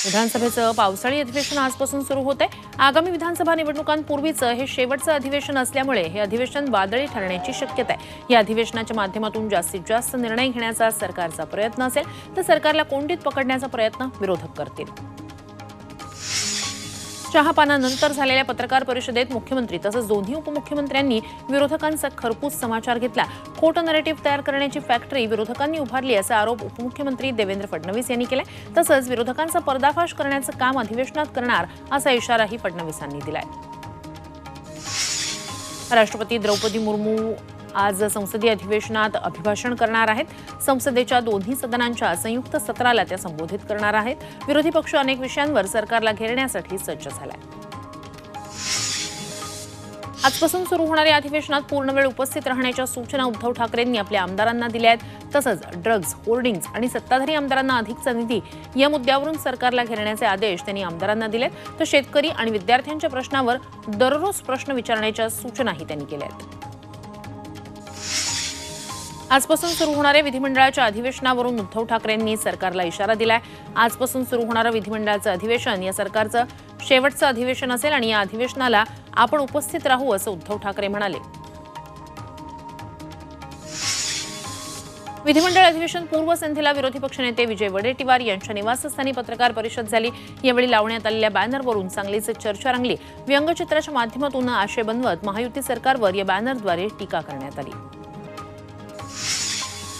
विधानसभेचं पावसाळी अधिवेशन आजपासून सुरू होत आहे। आगामी विधानसभा निवडणुकांपूर्वीचं हे शेवटचं अधिवेशन असल्यामुळे हे अधिवेशन वादळी ठरण्याची शक्यता आहे। या अधिवेशनाच्या माध्यमातून जास्तीत जास्त निर्णय घेण्याचा सरकारचा प्रयत्न असेल तर सरकारला कोंडीत पकडण्याचा प्रयत्न विरोधक करतील। चहापानानंतर झालेल्या पत्रकार परिषदेत मुख्यमंत्री तसंच दोन्ही उपमुख्यमंत्र्यांनी विरोधकांचा खरपूस समाचार घेतला। खोटं नरेटिव्ह तयार करण्याची फॅक्टरी विरोधकांनी उभारली असा आरोप उपमुख्यमंत्री देवेंद्र फडणवीस यांनी केलाय। तसंच विरोधकांचा पर्दाफाश करण्याचं काम अधिवेशनात करणार असा इशाराही फडणवीसांनी दिलाय। राष्ट्रपती द्रौपदी मुर्मू आज संसदीय अधिवेशनात अभिभाषण करणार आहेत। संसदेच्या दोन्ही सदनांच्या संयुक्त सत्राला त्या संबोधित करणार आहेत। विरोधी पक्ष अनेक विषयांवर सरकारला घेरण्यासाठी सज्ज झालाय। आजपासून सुरू होणाऱ्या अधिवेशनात पूर्ण वेळ उपस्थित राहण्याच्या सूचना उद्धव ठाकरेंनी आपल्या आमदारांना दिल्या आहेत। तसंच ड्रग्ज, होर्डिंग्ज आणि सत्ताधारी आमदारांना अधिकचा निधी या मुद्द्यावरून सरकारला घेरण्याचे आदेश त्यांनी आमदारांना दिलेत। तर शेतकरी आणि विद्यार्थ्यांच्या प्रश्नावर दररोज प्रश्न विचारण्याच्या सूचनाही त्यांनी केल्या आहेत। आजपासून सुरू होणाऱ्या विधिमंडळाच्या अधिवेशनावरून उद्धव ठाकरेंनी सरकारला इशारा दिलाय। आजपासून सुरू होणारं विधिमंडळाचं अधिवेशन या सरकारचं शेवटचं अधिवेशन असेल आणि या अधिवेशनाला आपण उपस्थित राहू असं उद्धव ठाकरे म्हणाले। विधिमंडळ अधिवेशन पूर्व संध्येला विरोधी पक्षनेते विजय वडेट्टीवार यांच्या निवासस्थानी पत्रकार परिषद झाली। यावेळी लावण्यात आलेल्या बॅनरवरून चांगलीच चर्चा रंगली। व्यंगचित्राच्या माध्यमातून आशय बनवत महायुती सरकारवर या बॅनरद्वारे टीका करण्यात आली।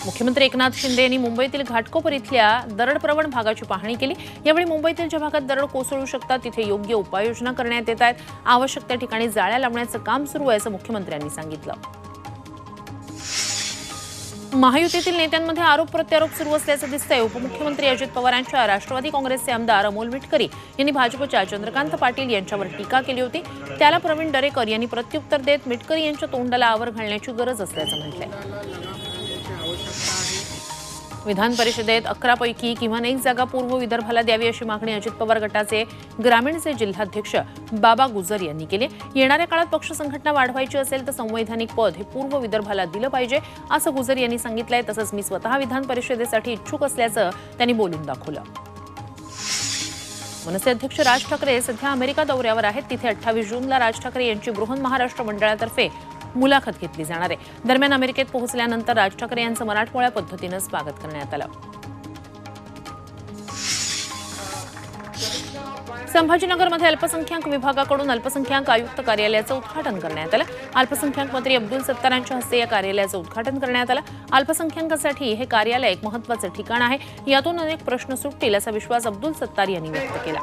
मुख्यमंत्री एकनाथ शिंदे यांनी मुंबईतील घाटकोपर इथल्या दरडप्रवण भागाची पाहणी केली। यावेळी मुंबईतील ज्या भागात दरड कोसळू शकतात तिथे योग्य उपाययोजना करण्यात येत आहेत। आवश्यक त्या ठिकाणी जाळ्या लावण्याचं काम सुरू आहे असं मुख्यमंत्र्यांनी सांगितलं। महायुतीतील नेत्यांमध्ये आरोप प्रत्यारोप सुरू असल्याचं दिसतंय। उपमुख्यमंत्री अजित पवारांच्या राष्ट्रवादी काँग्रेसचे आमदार अमोल मिटकरी यांनी भाजपच्या चंद्रकांत पाटील यांच्यावर टीका केली होती। त्याला प्रवीण दरेकर यांनी प्रत्युत्तर देत मिटकरी यांच्या तोंडाला आवर घालण्याची गरज असल्याचं म्हटलंय। विधान परिषदेत 11 पैकी किमान एक जागा पूर्व विदर्भाला द्यावी अशी मागणी अजित पवार गटाचे ग्रामीणचे जिल्हाध्यक्ष बाबा गुजर यांनी केली। येणाऱ्या काळात पक्ष संघटना वाढवायची असेल तर संवैधानिक पद हे पूर्व विदर्भाला दिलं पाहिजे असं गुजर यांनी सांगितलंय। तसंच मी स्वतः विधान परिषदेसाठी इच्छुक असल्याचं त्यांनी बोलून दाखवलं। मनसे अध्यक्ष राज ठाकरे सध्या अमेरिका दौऱ्यावर आहेत। तिथे 28 जूनला राज ठाकरे यांची बृहन महाराष्ट्र मंडळातर्फे मुलाखत घेतली जाणार आहे। दरम्यान अमेरिकेत पोहोचल्यानंतर राज ठाकरे यांचं मराठमोळ्या पद्धतीनं स्वागत करण्यात आलं। संभाजीनगरमध्ये अल्पसंख्याक विभागाकडून अल्पसंख्याक आयुक्त कार्यालयाचं उद्घाटन करण्यात आलं। अल्पसंख्याक मंत्री अब्दुल सत्तार यांच्या हस्ते या कार्यालयाचं उद्घाटन करण्यात आलं। अल्पसंख्याकांसाठी हे कार्यालय एक महत्त्वाचं ठिकाण आहे। यातून अनेक प्रश्न सुटतील असा विश्वास अब्दुल सत्तार यांनी व्यक्त केला।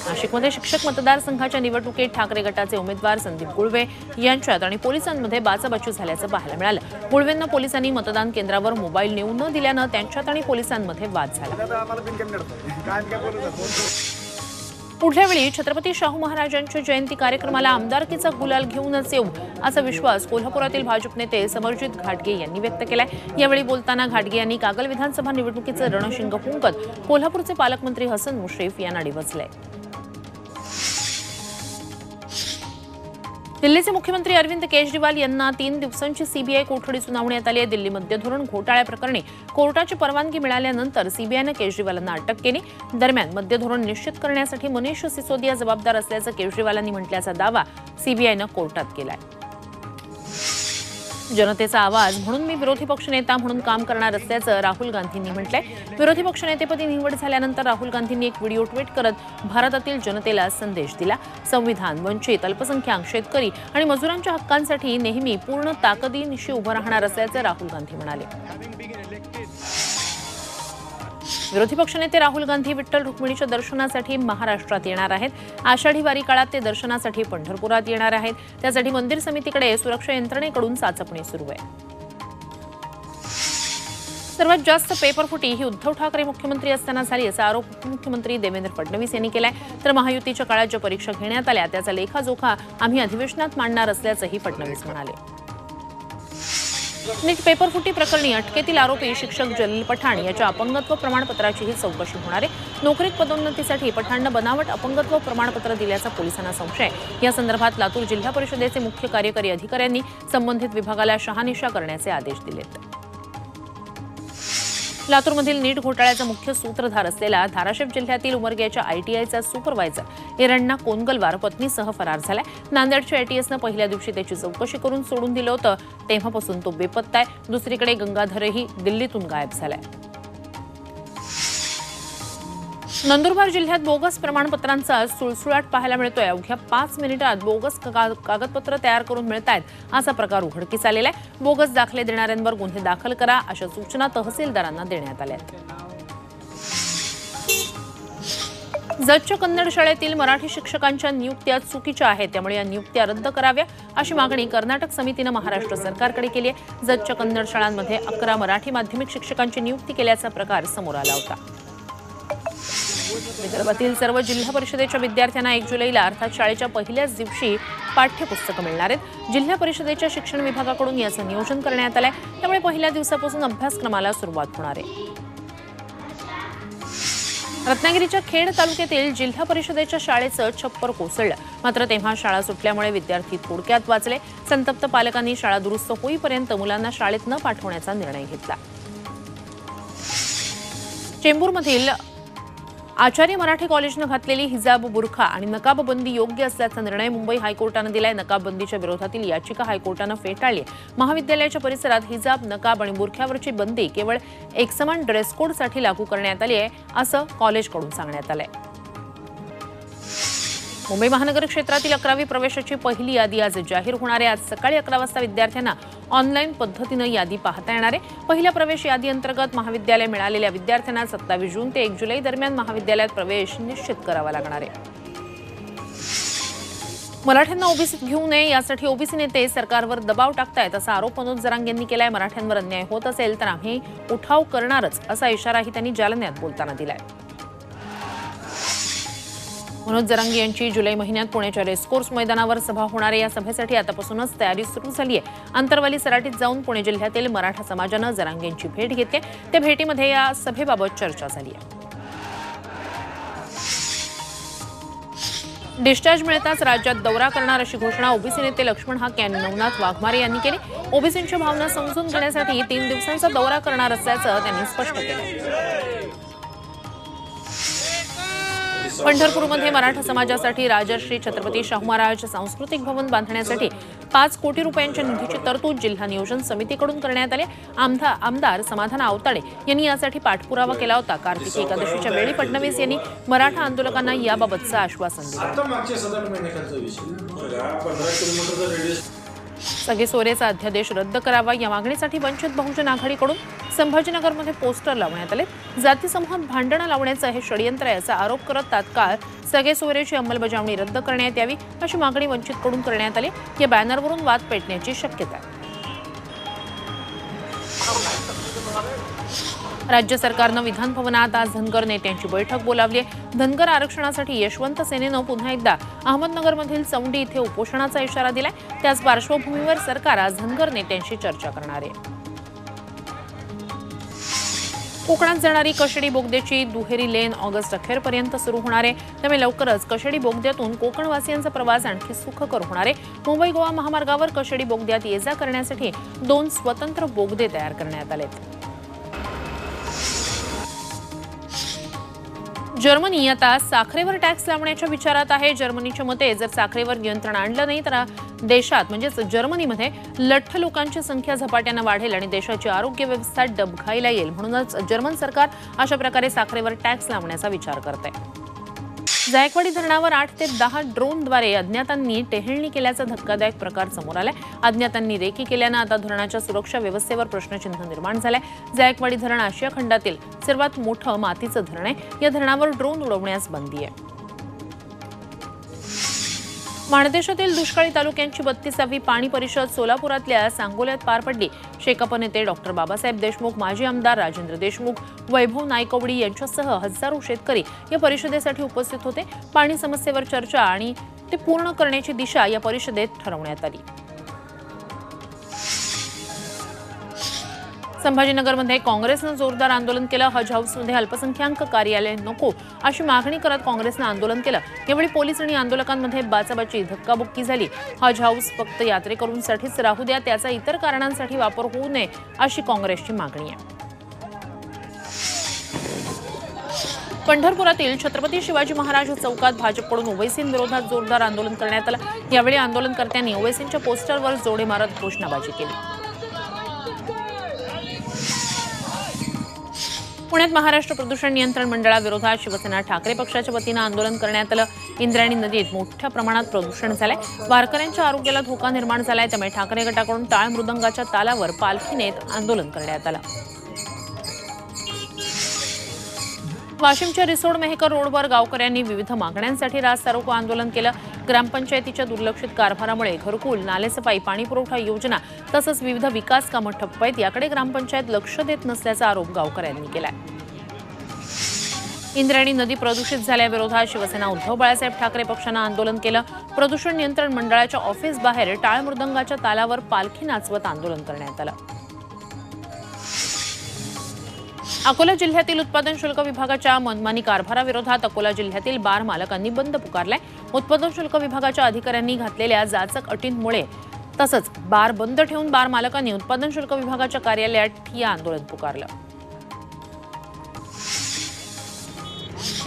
नाशिकमध्ये शिक्षक मतदारसंघाच्या निवडणुकीत ठाकरे गटाचे उमेदवार संदीप गुळवे यांच्यात आणि पोलिसांमध्ये बाचाबाची झाल्याचं पाहायला मिळालं। गुळवेंना पोलिसांनी मतदान केंद्रावर मोबाईल नेऊ न दिल्यानं त्यांच्यात आणि पोलिसांमध्ये वाद झाला। पुढल्या वेळी छत्रपती शाहू महाराजांच्या जयंती कार्यक्रमाला आमदारकीचा गुलाल घेऊनच येऊ असा विश्वास कोल्हापुरातील भाजप नेते समरजित घाटगे यांनी व्यक्त केलाय। यावेळी बोलताना घाटगे यांनी कागल विधानसभा निवडणुकीचं रणशिंग फुंकत कोल्हापूरचे पालकमंत्री हसन मुश्रीफ यांना डिवचलंय। दिल्लीचे मुख्यमंत्री अरविंद केजरीवाल यांना 3 दिवसांची सीबीआय कोठडी सुनावण्यात आली आहे। दिल्ली मद्य धोरण घोटाळ्याप्रकरणी कोर्टाची परवानगी मिळाल्यानंतर सीबीआयनं केजरीवालांना अटक केली। दरम्यान मद्य धोरण निश्चित करण्यासाठी मनीष सिसोदिया जबाबदार असल्याचं केजरीवालांनी म्हटल्याचा दावा सीबीआयनं कोर्टात केलाय। जनतेचा आवाज म्हणून मी विरोधी पक्षनेता म्हणून काम करणार असल्याचं राहुल गांधींनी म्हटलंय। विरोधी पक्षनेतेपदी निवड झाल्यानंतर राहुल गांधींनी एक व्हिडिओ ट्विट करत भारतातील जनतेला संदेश दिला। संविधान, वंचित, अल्पसंख्याक, शेतकरी आणि मजुरांच्या हक्कांसाठी नेहमी पूर्ण ताकदीनिशी उभं राहणार असल्याचं राहुल गांधी म्हणाले। विरोधी पक्षनेते राहुल गांधी विठ्ठल रुक्मिणीच्या दर्शनासाठी महाराष्ट्रात येणार आहेत। आषाढी वारी काळात ते दर्शनासाठी पंढरपुरात येणार आहेत। त्यासाठी मंदिर समितीकडे सुरक्षा यंत्रणेकडून चाचपणी सुरू आहे। सर्वात जास्त पेपरफुटी ही उद्धव ठाकरे मुख्यमंत्री असताना झाली असा आरोप उपमुख्यमंत्री देवेंद्र फडणवीस यांनी केलाय। तर महायुतीच्या काळात ज्या परीक्षा घेण्यात आल्या त्याचा लेखाजोखा आम्ही अधिवेशनात मांडणार असल्याचंही फडणवीस म्हणाले। नीट पेपरफुटी प्रकरणी अटकेतील आरोपी शिक्षक जलील पठाण याच्या अपंगत्व प्रमाणपत्राचीही चौकशी होणार आहे। नोकरीत पदोन्नतीसाठी पठाणनं बनावट अपंगत्व प्रमाणपत्र दिल्याचा पोलिसांना संशय। या संदर्भात लातूर जिल्हा परिषदेचे मुख्य कार्यकारी अधिकाऱ्यांनी संबंधित विभागाला शहानिशा करण्याचे आदेश दिलेत। लातूरमधील नीट घोटाळ्याचा मुख्य सूत्रधार असलेला धाराशिव जिल्ह्यातील उमरग्याच्या आयटीआयचा सुपरवायझर एरण्णा कोनगलवार पत्नीसह फरार झालाय. नांदेडच्या एटीएसनं पहिल्या दिवशी त्याची चौकशी करून सोडून दिलं होतं. तेव्हापासून तो बेपत्ता आहे. दुसरीकडे गंगाधरही दिल्लीतून गायब झालाय. नंदुरबार जिल्ह्यात बोगस प्रमाणपत्रांचा सुळसुळाट पाहायला मिळतोय. अवघ्या 5 मिनिटात बोगस कागदपत्र तयार करून मिळतायत असा प्रकार उघडकीस आलेला आहे. बोगस दाखले देणाऱ्यांवर गुन्हे दाखल करा अशा सूचना तहसीलदारांना देण्यात आल्या. जतच्या कन्नड शाळेतील मराठी शिक्षकांच्या नियुक्त्या चुकीच्या आहेत, त्यामुळे या नियुक्त्या रद्द कराव्या अशी मागणी कर्नाटक समितीनं महाराष्ट्र सरकारकडे केली आहे. जतच्या कन्नड शाळांमध्ये 11 मराठी माध्यमिक शिक्षकांची नियुक्ती केल्याचा प्रकार समोर आला होता. विदर्भातील सर्व जिल्हा परिषदेच्या विद्यार्थ्यांना 1 जुलैला अर्थात शाळेच्या पहिल्याच दिवशी पाठ्यपुस्तकं मिळणार आहेत. जिल्हा परिषदेच्या शिक्षण विभागाकडून याचं नियोजन करण्यात आलंय. त्यामुळे पहिल्या दिवसापासून अभ्यासक्रमाला सुरुवात होणार आहे. रत्नागिरीच्या खेड तालुक्यातील जिल्हा परिषदेच्या शाळेचं छप्पर कोसळलं. मात्र तेव्हा शाळा सुटल्यामुळे विद्यार्थी थोडक्यात वाचले. संतप्त पालकांनी शाळा दुरुस्त होईपर्यंत मुलांना शाळेत न पाठवण्याचा निर्णय घेतला. चेंबूरमधील आचार्य मराठी कॉलेजनं घातलेली हिजाब, बुरखा आणि नकाबबंदी योग्य असल्याचा निर्णय मुंबई हायकोर्टानं दिलाय. नकाबबंदीच्या विरोधातील याचिका हायकोर्टानं फेटाळली. महाविद्यालयाच्या परिसरात हिजाब, नकाब आणि बुरख्यावरची बंदी केवळ एकसमान ड्रेस कोडसाठी लागू करण्यात आली आहे असं कॉलेजकडून सांगण्यात आलंय. मुंबई महानगर क्षेत्रातील 11वी प्रवेशाची पहिली यादी आज जाहीर होणार आहे. आज सकाळी 11 वाजता विद्यार्थ्यांना ऑनलाईन पद्धतीनं यादी पाहता येणार आहे. पहिल्या प्रवेश यादी अंतर्गत महाविद्यालय मिळालेल्या विद्यार्थ्यांना 27 जून ते 1 जुलै दरम्यान महाविद्यालयात प्रवेश निश्चित करावा लागणार आहे. मराठ्यांना ओबीसीत घेऊ नये यासाठी ओबीसी नेते सरकारवर दबाव टाकतायत असा आरोप मनोज जरांगे यांनी केलाय. मराठ्यांवर अन्याय होत असेल तर आम्ही उठाव करणारच असा इशाराही त्यांनी जालन्यात बोलताना दिलाय. मनोज जरांगे यांची जुलै महिन्यात पुण्याच्या रेसकोर्स मैदानावर सभा होणार आहे. या सभेसाठी आतापासूनच तयारी सुरू झाली आहे. आंतरवाली सराटीत जाऊन पुणे जिल्ह्यातील मराठा समाजानं जरांगे यांची भेट घेतली. त्या भेटीमध्ये या सभेबाबत चर्चा झाली आहे. डिस्चार्ज मिळताच राज्यात दौरा करणार अशी घोषणा ओबीसी नेते लक्ष्मण हाके यांनी नवनाथ वाघमारे यांनी केली. ओबीसींच्या भावना समजून घेण्यासाठी 3 दिवसांचा दौरा करणार असल्याचं त्यांनी स्पष्ट केलं. पंढरपूरमध्ये मराठा समाजासाठी राजश्री छत्रपती शाहू महाराज सांस्कृतिक भवन बांधण्यासाठी 5 कोटी रुपयांच्या निधीची तरतूद जिल्हा नियोजन समितीकडून करण्यात आली. आमदार समाधान आवताडे यांनी यासाठी पाठपुरावा केला होता. कार्तिकी एकादशीच्या वेळी फडणवीस यांनी मराठा आंदोलकांना याबाबतचं आश्वासन दिलं. सगळे सोयरेचा अध्यादेश रद्द करावा या मागणीसाठी वंचित बहुजन आघाडीकडून संभाजीनगरमध्ये पोस्टर लावण्यात आले. जाती समूहात भांडणं लावण्याचं हे षडयंत्र आहे असा आरोप करत तात्काळ सगळे सोयरेची अंमलबजावणी रद्द करण्यात यावी अशी मागणी वंचितकडून करण्यात आली. या बॅनरवरून वाद पेटण्याची शक्यता आहे. राज्य सरकारनं विधान भवनात आज धनगर नेत्यांची बैठक बोलावली आहे. धनगर आरक्षणासाठी यशवंत सेनेनं पुन्हा एकदा अहमदनगरमधील चौंडी इथे उपोषणाचा इशारा दिलाय. त्याच पार्श्वभूमीवर सरकार आज धनगर नेत्यांशी चर्चा करणार आहे. कोकणात जाणारी कशेडी बोगद्याची दुहेरी लेन ऑगस्ट अखेरपर्यंत सुरू होणार आहे. त्यामुळे लवकरच कशेडी बोगद्यातून कोकणवासियांचा प्रवास आणखी सुखकर होणार आहे. मुंबई गोवा महामार्गावर कशेडी बोगद्यात ये जा करण्यासाठी 2 स्वतंत्र बोगदे तयार करण्यात आलेत. जर्मनी आता साखरेवर टॅक्स लावण्याच्या विचारात आहे. जर्मनीच्या मते जर साखरेवर नियंत्रण आणलं नाही तर देशात म्हणजेच जर्मनीमध्ये लठ्ठ लोकांची संख्या झपाट्यानं वाढेल आणि देशाची आरोग्य व्यवस्था डबघाईला येईल. म्हणूनच जर्मन सरकार अशा प्रकारे साखरेवर टॅक्स लावण्याचा विचार करत आहे. जायकवाडी धरणावर 8 ते 10 ड्रोनद्वारे अज्ञातांनी टेहळणी केल्याचा धक्कादायक प्रकार समोर आलाय. अज्ञातांनी रेकी केल्यानं आता धरणाच्या सुरक्षा व्यवस्थेवर प्रश्नचिन्ह निर्माण झालंय. जायकवाडी धरण आशिया खंडातील सर्वात मोठं मातीचं धरण आहे. या धरणावर ड्रोन उडवण्यास बंदी आहे. माणदेशातील दुष्काळी तालुक्यांची 32वी पाणी परिषद सोलापुरातल्या सांगोल्यात पार पडली. शेकाप नेते डॉक्टर बाबासाहेब देशमुख, माजी आमदार राजेंद्र देशमुख, वैभव नायकवडी यांच्यासह हजारो शेतकरी या परिषदेसाठी उपस्थित होते. पाणी समस्येवर चर्चा आणि ते पूर्ण करण्याची दिशा या परिषदेत ठरवण्यात आली. संभाजीनगरमध्ये काँग्रेसनं जोरदार आंदोलन केलं. हज हाऊसमध्ये अल्पसंख्याक कार्यालय नको अशी मागणी करत काँग्रेसनं आंदोलन केलं. यावेळी पोलीस आणि आंदोलकांमध्ये बाचाबाची, धक्काबुक्की झाली. हज हाऊस फक्त यात्रेकरूंसाठीच राहू द्या, त्याचा इतर कारणांसाठी वापर होऊ नये अशी काँग्रेसची मागणी आहे. पंढरपुरातील छत्रपती शिवाजी महाराज चौकात भाजपकडून ओवैसींविरोधात जोरदार आंदोलन करण्यात आलं। यावेळी आंदोलनकर्त्यांनी ओवैसींच्या पोस्टरवर जोडे मारत घोषणाबाजी केली। पुण्यात महाराष्ट्र प्रदूषण नियंत्रण मंडळाविरोधात शिवसेना ठाकरे पक्षाच्या वतीनं आंदोलन करण्यात आलं। इंद्रायणी नदीत मोठ्या प्रमाणात प्रदूषण झालंय, वारकऱ्यांच्या आरोग्याला धोका निर्माण झालाय, त्यामुळे ठाकरे गटाकडून टाळ मृदंगाच्या तालावर पालखी नेत आंदोलन करण्यात आलं। वाशिमच्या रिसोड मेहकर रोडवर गावकऱ्यांनी विविध मागण्यांसाठी रास्ता रोको आंदोलन केलं। ग्रामपंचायतीच्या दुर्लक्षित कारभारामुळे घरकुल, नालेसफाई, पाणीपुरवठा योजना तसंच विविध विकास कामं ठप्प आहेत, याकडे ग्रामपंचायत लक्ष देत नसल्याचा आरोप गावकऱ्यांनी केलाय। इंद्रायणी नदी प्रदूषित झाल्याविरोधात शिवसेना उद्धव बाळासाहेब ठाकरे पक्षानं आंदोलन केलं। प्रदूषण नियंत्रण मंडळाच्या ऑफिस बाहेर टाळ मृदंगाच्या तालावर पालखी नाचवत आंदोलन करण्यात आलं। अकोला जिल्ह्यातील उत्पादन शुल्क विभागाच्या मनमानी कारभाराविरोधात अकोला जिल्ह्यातील बार मालकांनी बंद पुकारलाय। उत्पादन शुल्क विभागाच्या अधिकाऱ्यांनी घातलेल्या जाचक अटींमुळे तसंच बार बंद ठेवून बार मालकांनी उत्पादन शुल्क विभागाच्या कार्यालयात ठिय्या आंदोलन पुकारलं।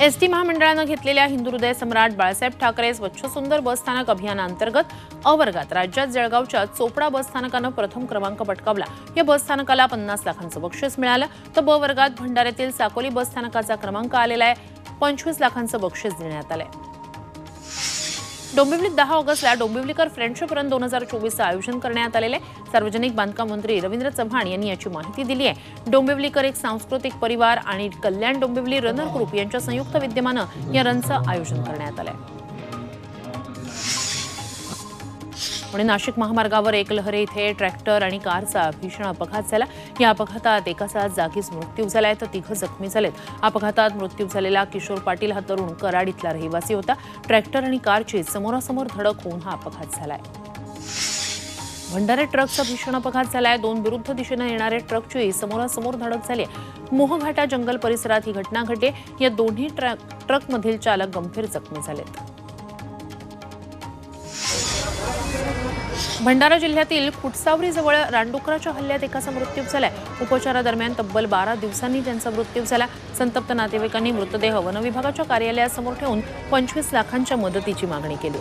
एसटी महामंडळानं घेतलेल्या हिंदू हृदय सम्राट बाळासाहेब ठाकरे स्वच्छ सुंदर बसस्थानक अभियानांतर्गत अ वर्गात राज्यात जळगावच्या चोपडा बसस्थानकानं प्रथम क्रमांक पटकावला। या बसस्थानकाला 50 लाखांचं बक्षीस मिळालं, तर ब वर्गात भंडाऱ्यातील साकोली बसस्थानकाचा क्रमांक आलेला आहे। 25 लाखांचं बक्षीस देण्यात आलंय। डोंबिवलीत 10 ऑगस्टला डोंबिवलीकर फ्रेंडशिप रन 2024चं आयोजन करण्यात आलेलं आहे। सार्वजनिक बांधकाम मंत्री रवींद्र चव्हाण यांनी याची माहिती दिली आहे। डोंबिवलीकर एक सांस्कृतिक परिवार आणि कल्याण डोंबिवली रनर ग्रुप यांच्या संयुक्त विद्यमानं या रनचं आयोजन करण्यात आलंय। पुणे नाशिक महामार्गावर एकलहरे इथे ट्रॅक्टर आणि कारचा भीषण अपघात झाला। या अपघातात एकाचा जागीच मृत्यू झालाय, तर 3 जखमी झालेत। अपघातात मृत्यू झालेला किशोर पाटील हा तरुण कराड इथला रहिवासी होता। ट्रॅक्टर आणि कारची समोरासमोर धडक होऊन हा अपघात झालाय। भंडाऱ्यात ट्रकचा भीषण अपघात झालाय। 2 विरुद्ध दिशेनं येणाऱ्या ट्रकची समोरासमोर धडक झाली। मोहघाटा जंगल परिसरात ही घटना घडली। या दोन्ही ट्रकमधील चालक गंभीर जखमी झालेत। भंडारा जिल्ह्यातील कुटसावरीजवळ रानडुकराच्या हल्ल्यात एकाचा मृत्यू झालाय। उपचारादरम्यान तब्बल 12 दिवसांनी त्यांचा मृत्यू झाला। संतप्त नातेवाईकांनी मृतदेह वनविभागाच्या कार्यालयासमोर ठेवून 25 लाखांच्या मदतीची मागणी केली।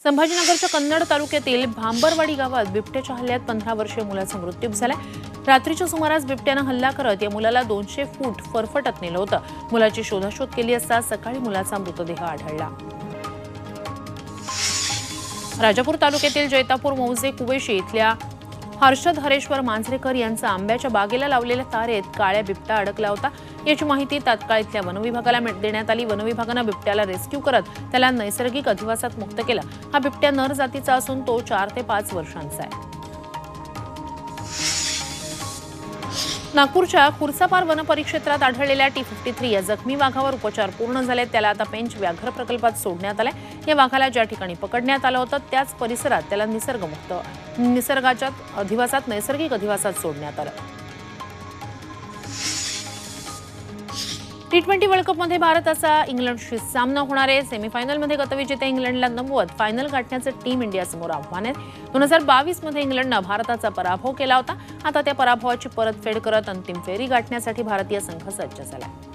संभाजीनगरच्या कन्नड तालुक्यातील भांबरवाडी गावात बिबट्याच्या हल्ल्यात 15 वर्षीय मुलाचा मृत्यू झालाय। रात्रीच्या सुमारास बिबट्यानं हल्ला करत या मुलाला 200 फूट फरफटत नेलं होतं। मुलाची शोधाशोध केली असता सकाळी मुलाचा मृतदेह आढळला। राजापूर तालुक्यातील जैतापूर मौजे कुवेशी इथल्या हर्षद हरेश्वर मांजरेकर यांचा आंब्याच्या बागेला लावलेल्या तारेत काळ्या बिबटा अडकला होता। याची माहिती तात्काळ इथल्या वनविभागाला देण्यात आली। वनविभागानं बिबट्याला रेस्क्यू करत त्याला नैसर्गिक अधिवासात मुक्त केलं। हा बिबट्या नर जातीचा असून तो 4 ते 5 वर्षांचा आहे। नागपूरच्या खुर्सापार वन परिक्षेत्रात आढळलेल्या T53 या जखमी वाघावर उपचार पूर्ण झाले। त्याला आता पेंच व्याघ्र प्रकल्पात सोडण्यात आलंय। या वाघाला ज्या ठिकाणी पकडण्यात आलं होतं त्याच परिसरात त्याला निसर्गाच्या अधिवासात नैसर्गिक अधिवासात सोडण्यात आलं। T20 वर्ल्ड कपमध्ये भारताचा इंग्लंडशी सामना होणार आहे। सेमीफायनलमध्ये गतविजेत्या इंग्लंडला नमवत फायनल गाठण्याचं टीम इंडियासमोर आव्हान आहे। 2022 मध्ये इंग्लंडनं भारताचा पराभव केला होता। आता त्या पराभवाची परतफेड करत अंतिम फेरी गाठण्यासाठी भारतीय संघ सज्ज झाला आहे।